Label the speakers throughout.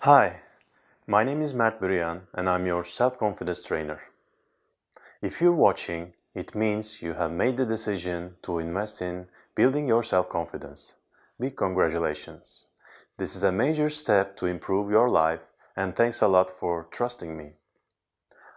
Speaker 1: Hi, my name is Mert Büryan and I'm your self-confidence trainer. If you're watching, it means you have made the decision to invest in building your self-confidence. Big congratulations! This is a major step to improve your life and thanks a lot for trusting me.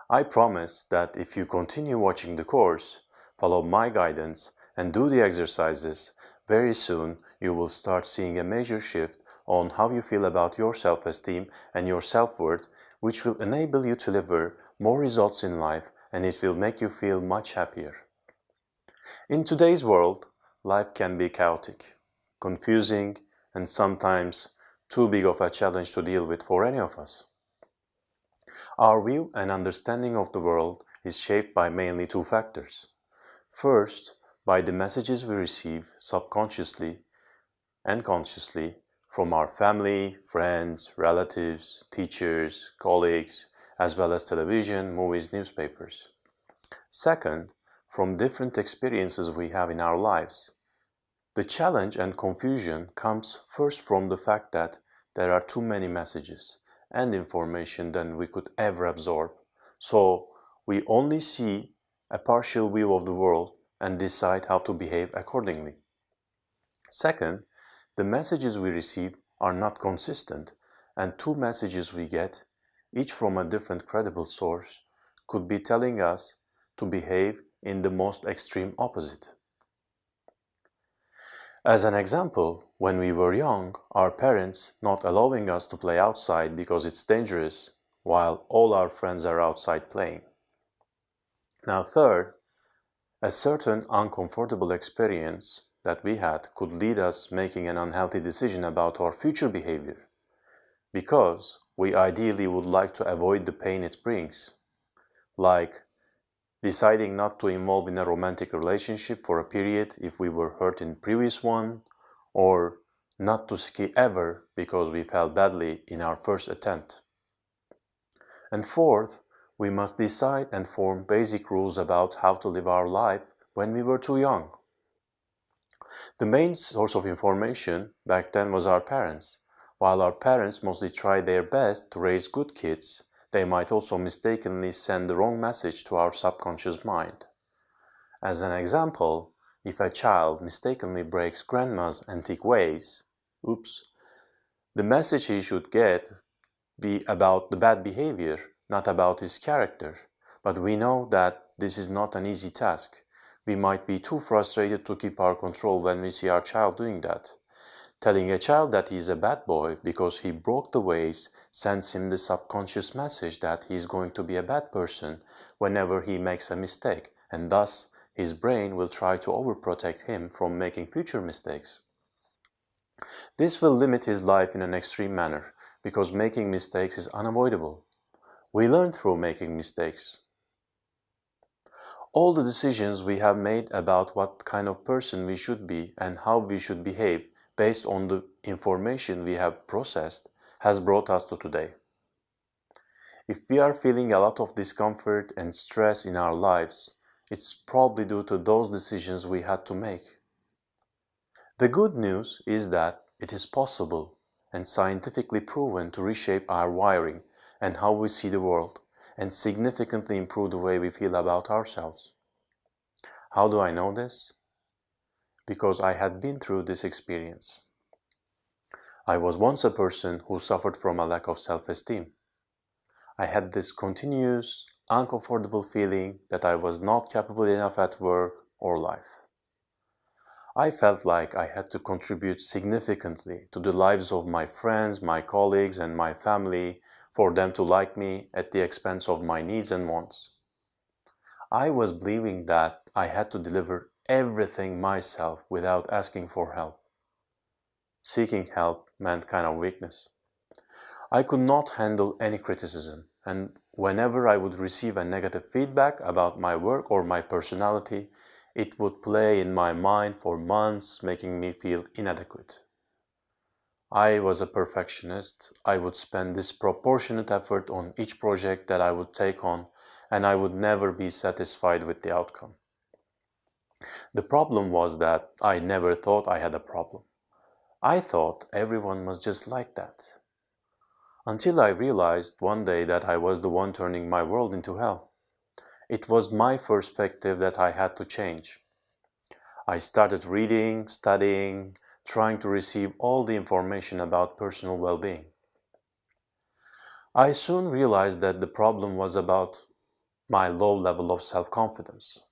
Speaker 1: I promise that if you continue watching the course, follow my guidance and do the exercises, very soon you will start seeing a major shift on how you feel about your self-esteem and your self-worth, which will enable you to deliver more results in life and it will make you feel much happier. In today's world, life can be chaotic, confusing, and sometimes too big of a challenge to deal with for any of us. Our view and understanding of the world is shaped by mainly two factors. First, by the messages we receive subconsciously and consciously from our family, friends, relatives, teachers, colleagues, as well as television, movies, newspapers. Second, from different experiences we have in our lives. The challenge and confusion comes first from the fact that there are too many messages and information than we could ever absorb. So we only see a partial view of the world and decide how to behave accordingly. Second, the messages we receive are not consistent, and two messages we get, each from a different credible source, could be telling us to behave in the most extreme opposite. As an example, when we were young, our parents not allowing us to play outside because it's dangerous, while all our friends are outside playing. Now third, a certain uncomfortable experience that we had could lead us making an unhealthy decision about our future behavior, because we ideally would like to avoid the pain it brings, like deciding not to involve in a romantic relationship for a period if we were hurt in previous one, or not to ski ever because we fell badly in our first attempt. And fourth, we must decide and form basic rules about how to live our life when we were too young. The main source of information back then was our parents. While our parents mostly tried their best to raise good kids, they might also mistakenly send the wrong message to our subconscious mind. As an example, if a child mistakenly breaks grandma's antique vase, oops, the message he should get be about the bad behavior, not about his character. But we know that this is not an easy task. We might be too frustrated to keep our control when we see our child doing that. Telling a child that he is a bad boy because he broke the vase sends him the subconscious message that he is going to be a bad person whenever he makes a mistake, and thus his brain will try to overprotect him from making future mistakes. This will limit his life in an extreme manner because making mistakes is unavoidable. We learn through making mistakes. All the decisions we have made about what kind of person we should be and how we should behave based on the information we have processed has brought us to today. If we are feeling a lot of discomfort and stress in our lives, it's probably due to those decisions we had to make. The good news is that it is possible and scientifically proven to reshape our wiring and how we see the world, and significantly improve the way we feel about ourselves. How do I know this? Because I had been through this experience. I was once a person who suffered from a lack of self-esteem. I had this continuous, uncomfortable feeling that I was not capable enough at work or life. I felt like I had to contribute significantly to the lives of my friends, my colleagues, and my family for them to like me at the expense of my needs and wants. I was believing that I had to deliver everything myself without asking for help. Seeking help meant kind of weakness. I could not handle any criticism, and whenever I would receive a negative feedback about my work or my personality, it would play in my mind for months, making me feel inadequate. I was a perfectionist. I would spend disproportionate effort on each project that I would take on, and I would never be satisfied with the outcome. The problem was that I never thought I had a problem. I thought everyone was just like that. Until I realized one day that I was the one turning my world into hell. It was my perspective that I had to change. I started reading, studying, trying to receive all the information about personal well-being. I soon realized that the problem was about my low level of self-confidence.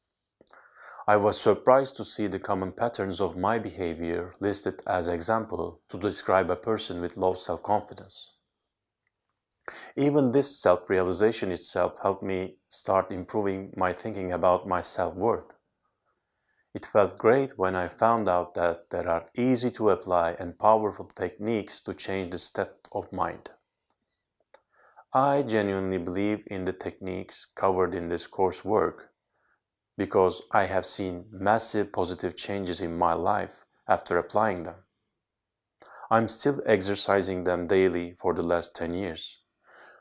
Speaker 1: I was surprised to see the common patterns of my behavior listed as example to describe a person with low self-confidence. Even this self-realization itself helped me start improving my thinking about my self-worth. It felt great when I found out that there are easy to apply and powerful techniques to change the state of mind. I genuinely believe in the techniques covered in this coursework because I have seen massive positive changes in my life after applying them. I'm still exercising them daily for the last 10 years.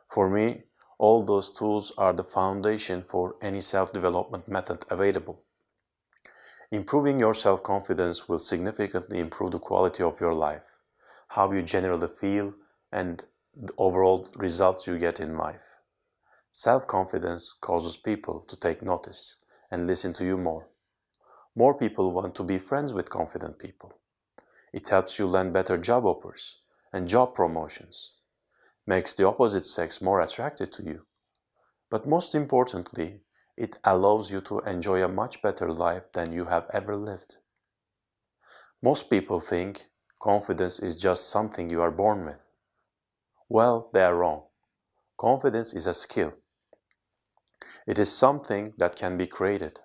Speaker 1: For me, all those tools are the foundation for any self-development method available. Improving your self-confidence will significantly improve the quality of your life, how you generally feel, and the overall results you get in life. Self-confidence causes people to take notice and listen to you more. More people want to be friends with confident people. It helps you land better job offers and job promotions, makes the opposite sex more attracted to you. But most importantly, it allows you to enjoy a much better life than you have ever lived. Most people think confidence is just something you are born with. Well, they are wrong. Confidence is a skill. It is something that can be created.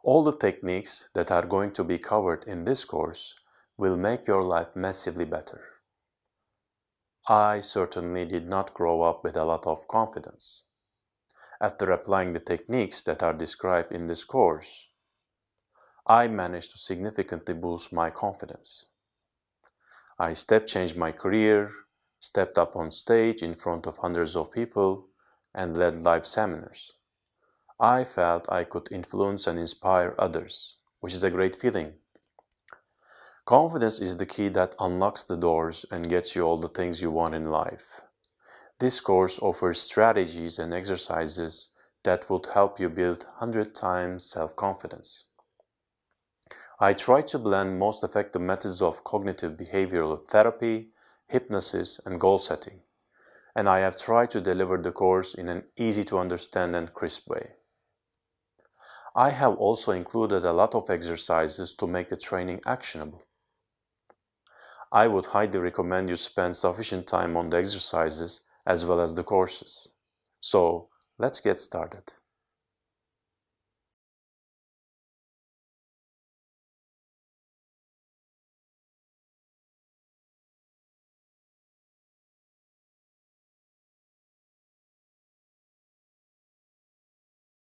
Speaker 1: All the techniques that are going to be covered in this course will make your life massively better. I certainly did not grow up with a lot of confidence. After applying the techniques that are described in this course, I managed to significantly boost my confidence. I step-changed my career, stepped up on stage in front of hundreds of people, and led live seminars. I felt I could influence and inspire others, which is a great feeling. Confidence is the key that unlocks the doors and gets you all the things you want in life. This course offers strategies and exercises that would help you build 100 times self-confidence. I try to blend most effective methods of cognitive behavioral therapy, hypnosis, and goal setting, and I have tried to deliver the course in an easy to understand and crisp way. I have also included a lot of exercises to make the training actionable. I would highly recommend you spend sufficient time on the exercises as well as the courses. So, let's get started.